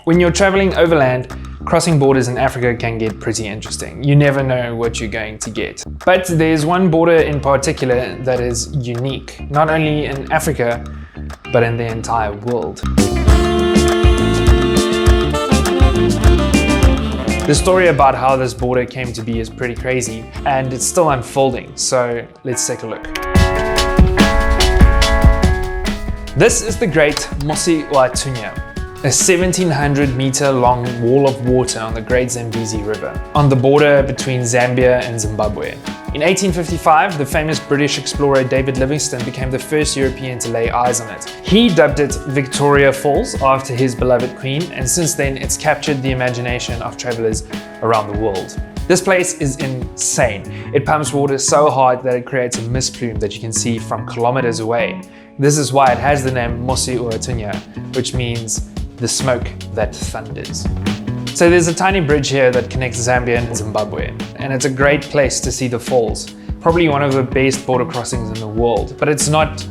When you're traveling overland, crossing borders in Africa can get pretty interesting. You never know what you're going to get. But there's one border in particular that is unique, not only in Africa, but in the entire world. The story about how this border came to be is pretty crazy, and it's still unfolding, so let's take a look. This is the great Mosi-Oa-Tunya, a 1700-meter long wall of water on the Great Zambezi River, on the border between Zambia and Zimbabwe. In 1855, the famous British explorer David Livingstone became the first European to lay eyes on it. He dubbed it Victoria Falls after his beloved queen, and since then it's captured the imagination of travelers around the world. This place is insane. It pumps water so hard that it creates a mist plume that you can see from kilometers away. This is why it has the name Mosi-Oa-Tunya, which means the smoke that thunders. So there's a tiny bridge here that connects Zambia and Zimbabwe, and it's a great place to see the falls. Probably one of the best border crossings in the world, but it's not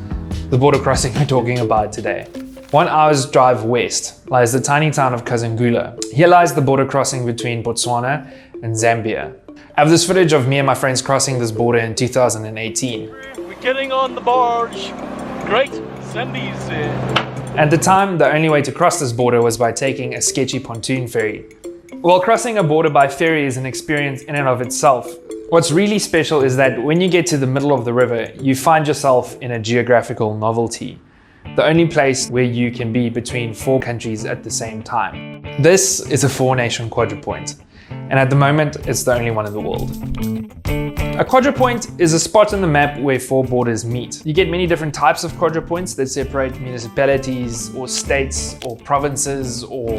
the border crossing we're talking about today. 1 hour's drive west lies the tiny town of Kazangula. Here lies the border crossing between Botswana and Zambia. I have this footage of me and my friends crossing this border in 2018. We're getting on the barge. Great, Zambezi. At the time, the only way to cross this border was by taking a sketchy pontoon ferry. While crossing a border by ferry is an experience in and of itself, what's really special is that when you get to the middle of the river, you find yourself in a geographical novelty. The only place where you can be between 4 countries at the same time. This is a 4-nation quadripoint, and at the moment, it's the only one in the world. A quadripoint is a spot on the map where 4 borders meet. You get many different types of quadripoints that separate municipalities or states or provinces or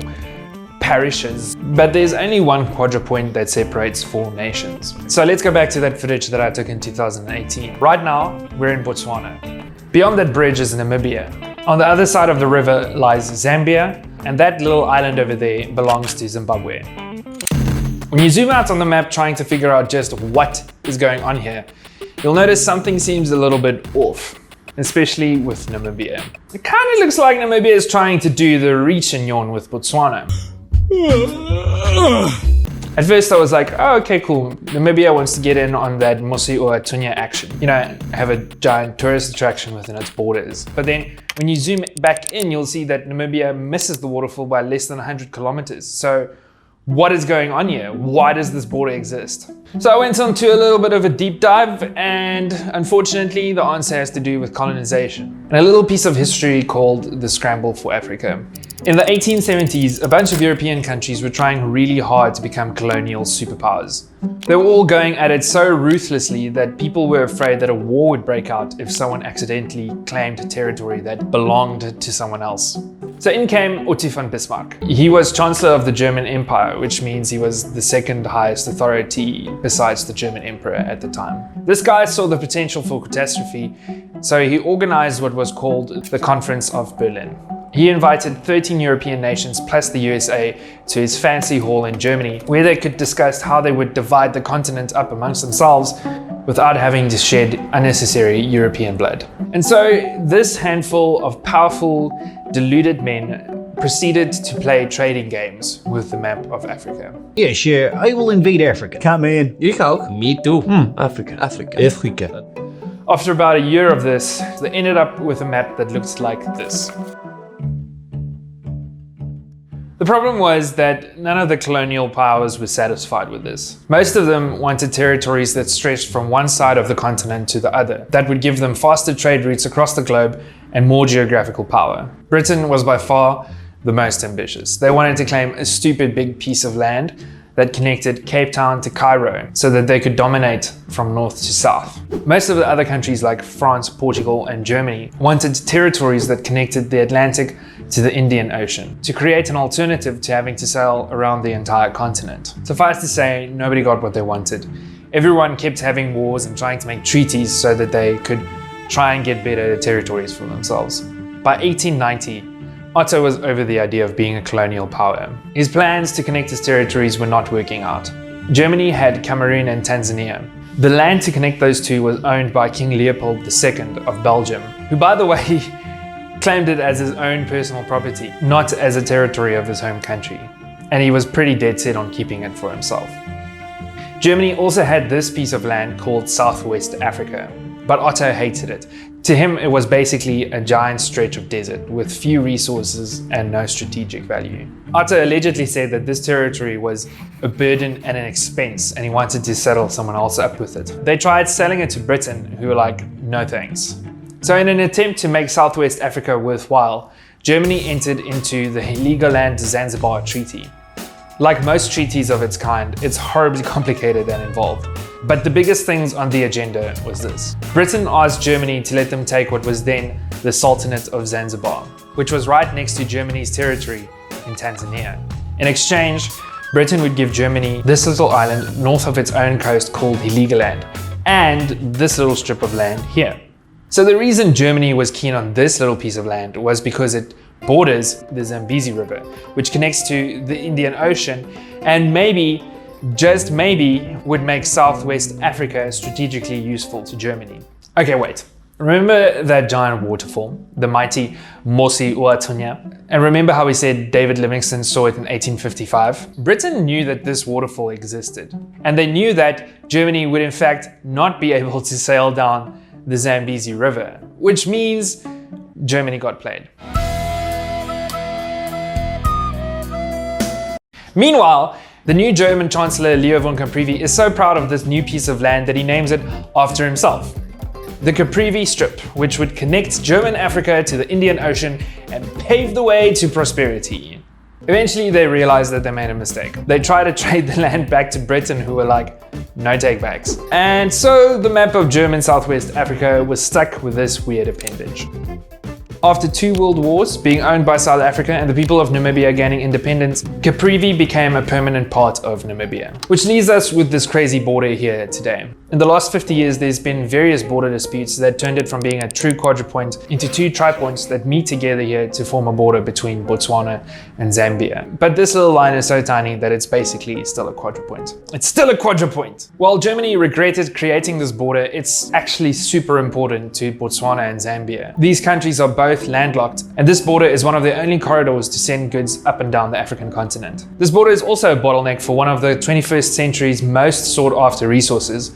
parishes, but there's only one quadripoint that separates 4 nations. So let's go back to that footage that I took in 2018. Right now, we're in Botswana. Beyond that bridge is Namibia. On the other side of the river lies Zambia, and that little island over there belongs to Zimbabwe. When you zoom out on the map trying to figure out just what is going on here, you'll notice something seems a little bit off, especially with Namibia. It kind of looks like Namibia is trying to do the reach and yawn with Botswana. At first I was like, oh, okay, cool. Namibia wants to get in on that Mosi-Oa-Tunya action. You know, have a giant tourist attraction within its borders. But then when you zoom back in, you'll see that Namibia misses the waterfall by less than 100 kilometers. So what is going on here? Why does this border exist? So I went on to a little bit of a deep dive, and unfortunately the answer has to do with colonization and a little piece of history called the Scramble for Africa. In the 1870s, a bunch of European countries were trying really hard to become colonial superpowers. They were all going at it so ruthlessly that people were afraid that a war would break out if someone accidentally claimed territory that belonged to someone else. So in came Otto von Bismarck. He was Chancellor of the German Empire, which means he was the second highest authority besides the German Emperor at the time. This guy saw the potential for catastrophe, so he organized what was called the Conference of Berlin. He invited 13 European nations plus the USA to his fancy hall in Germany, where they could discuss how they would divide the continent up amongst themselves without having to shed unnecessary European blood. And so this handful of powerful, deluded men proceeded to play trading games with the map of Africa. Yeah, sure, I will invade Africa. Come in. Ik ook. Me too. Africa. Africa. After about a year of this, they ended up with a map that looks like this. The problem was that none of the colonial powers were satisfied with this. Most of them wanted territories that stretched from one side of the continent to the other. That would give them faster trade routes across the globe and more geographical power. Britain was by far the most ambitious. They wanted to claim a stupid big piece of land that connected Cape Town to Cairo so that they could dominate from north to south. Most of the other countries like France, Portugal, and Germany wanted territories that connected the Atlantic to the Indian Ocean to create an alternative to having to sail around the entire continent. Suffice to say, nobody got what they wanted. Everyone kept having wars and trying to make treaties so that they could try and get better territories for themselves. By 1890, Otto was over the idea of being a colonial power. His plans to connect his territories were not working out. Germany had Cameroon and Tanzania. The land to connect those two was owned by King Leopold II of Belgium, who, by the way, claimed it as his own personal property, not as a territory of his home country. And he was pretty dead set on keeping it for himself. Germany also had this piece of land called Southwest Africa, but Otto hated it. To him, it was basically a giant stretch of desert with few resources and no strategic value. Otto allegedly said that this territory was a burden and an expense, and he wanted to settle someone else up with it. They tried selling it to Britain, who were like, no thanks. So in an attempt to make Southwest Africa worthwhile, Germany entered into the Heligoland Zanzibar Treaty. Like most treaties of its kind, it's horribly complicated and involved. But the biggest things on the agenda was this. Britain asked Germany to let them take what was then the Sultanate of Zanzibar, which was right next to Germany's territory in Tanzania. In exchange, Britain would give Germany this little island north of its own coast called Heligoland, and this little strip of land here. So the reason Germany was keen on this little piece of land was because it borders the Zambezi River, which connects to the Indian Ocean, and maybe, just maybe, would make Southwest Africa strategically useful to Germany. Okay, wait. Remember that giant waterfall, the mighty Mosi-Oa-Tunya? And remember how we said David Livingstone saw it in 1855? Britain knew that this waterfall existed, and they knew that Germany would in fact not be able to sail down the Zambezi River, which means Germany got played. Meanwhile, the new German Chancellor Leo von Caprivi is so proud of this new piece of land that he names it after himself. The Caprivi Strip, which would connect German Africa to the Indian Ocean and pave the way to prosperity. Eventually, they realized that they made a mistake. They tried to trade the land back to Britain, who were like, no takebacks. And so the map of German Southwest Africa was stuck with this weird appendage. After 2 world wars, being owned by South Africa and the people of Namibia gaining independence, Caprivi became a permanent part of Namibia. Which leaves us with this crazy border here today. In the last 50 years, there's been various border disputes that turned it from being a true quadripoint into 2 tripoints that meet together here to form a border between Botswana and Zambia. But this little line is so tiny that it's basically still a quadripoint. It's still a quadripoint! While Germany regretted creating this border, it's actually super important to Botswana and Zambia. These countries are both landlocked, and this border is one of the only corridors to send goods up and down the African continent. This border is also a bottleneck for one of the 21st century's most sought after resources,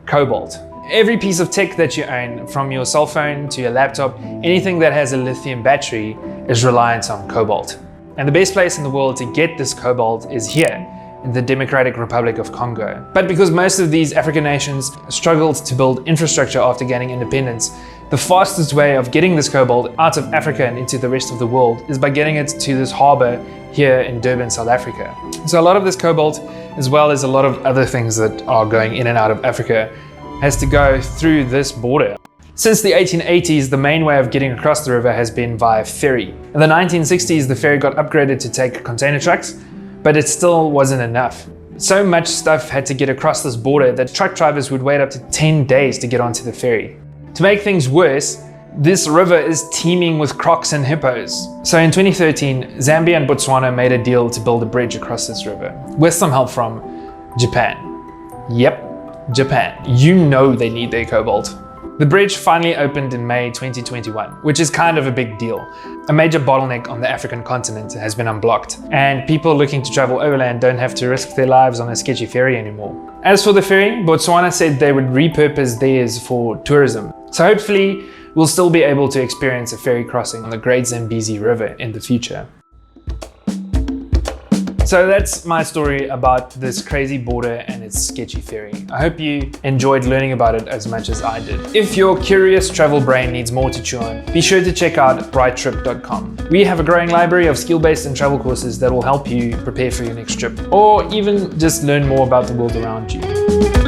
cobalt. Every piece of tech that you own, from your cell phone to your laptop, anything that has a lithium battery is reliant on cobalt. And the best place in the world to get this cobalt is here, in the Democratic Republic of Congo. But because most of these African nations struggled to build infrastructure after gaining independence, the fastest way of getting this cobalt out of Africa and into the rest of the world is by getting it to this harbor here in Durban, South Africa. So a lot of this cobalt, as well as a lot of other things that are going in and out of Africa, has to go through this border. Since the 1880s, the main way of getting across the river has been via ferry. In the 1960s, the ferry got upgraded to take container trucks, but it still wasn't enough. So much stuff had to get across this border that truck drivers would wait up to 10 days to get onto the ferry. To make things worse, this river is teeming with crocs and hippos. So in 2013, Zambia and Botswana made a deal to build a bridge across this river, with some help from Japan. Yep, Japan. You know they need their cobalt. The bridge finally opened in May 2021, which is kind of a big deal. A major bottleneck on the African continent has been unblocked, and people looking to travel overland don't have to risk their lives on a sketchy ferry anymore. As for the ferry, Botswana said they would repurpose theirs for tourism. So hopefully, we'll still be able to experience a ferry crossing on the Great Zambezi River in the future. So that's my story about this crazy border and its sketchy ferry. I hope you enjoyed learning about it as much as I did. If your curious travel brain needs more to chew on, be sure to check out brighttrip.com. We have a growing library of skill-based and travel courses that will help you prepare for your next trip, or even just learn more about the world around you.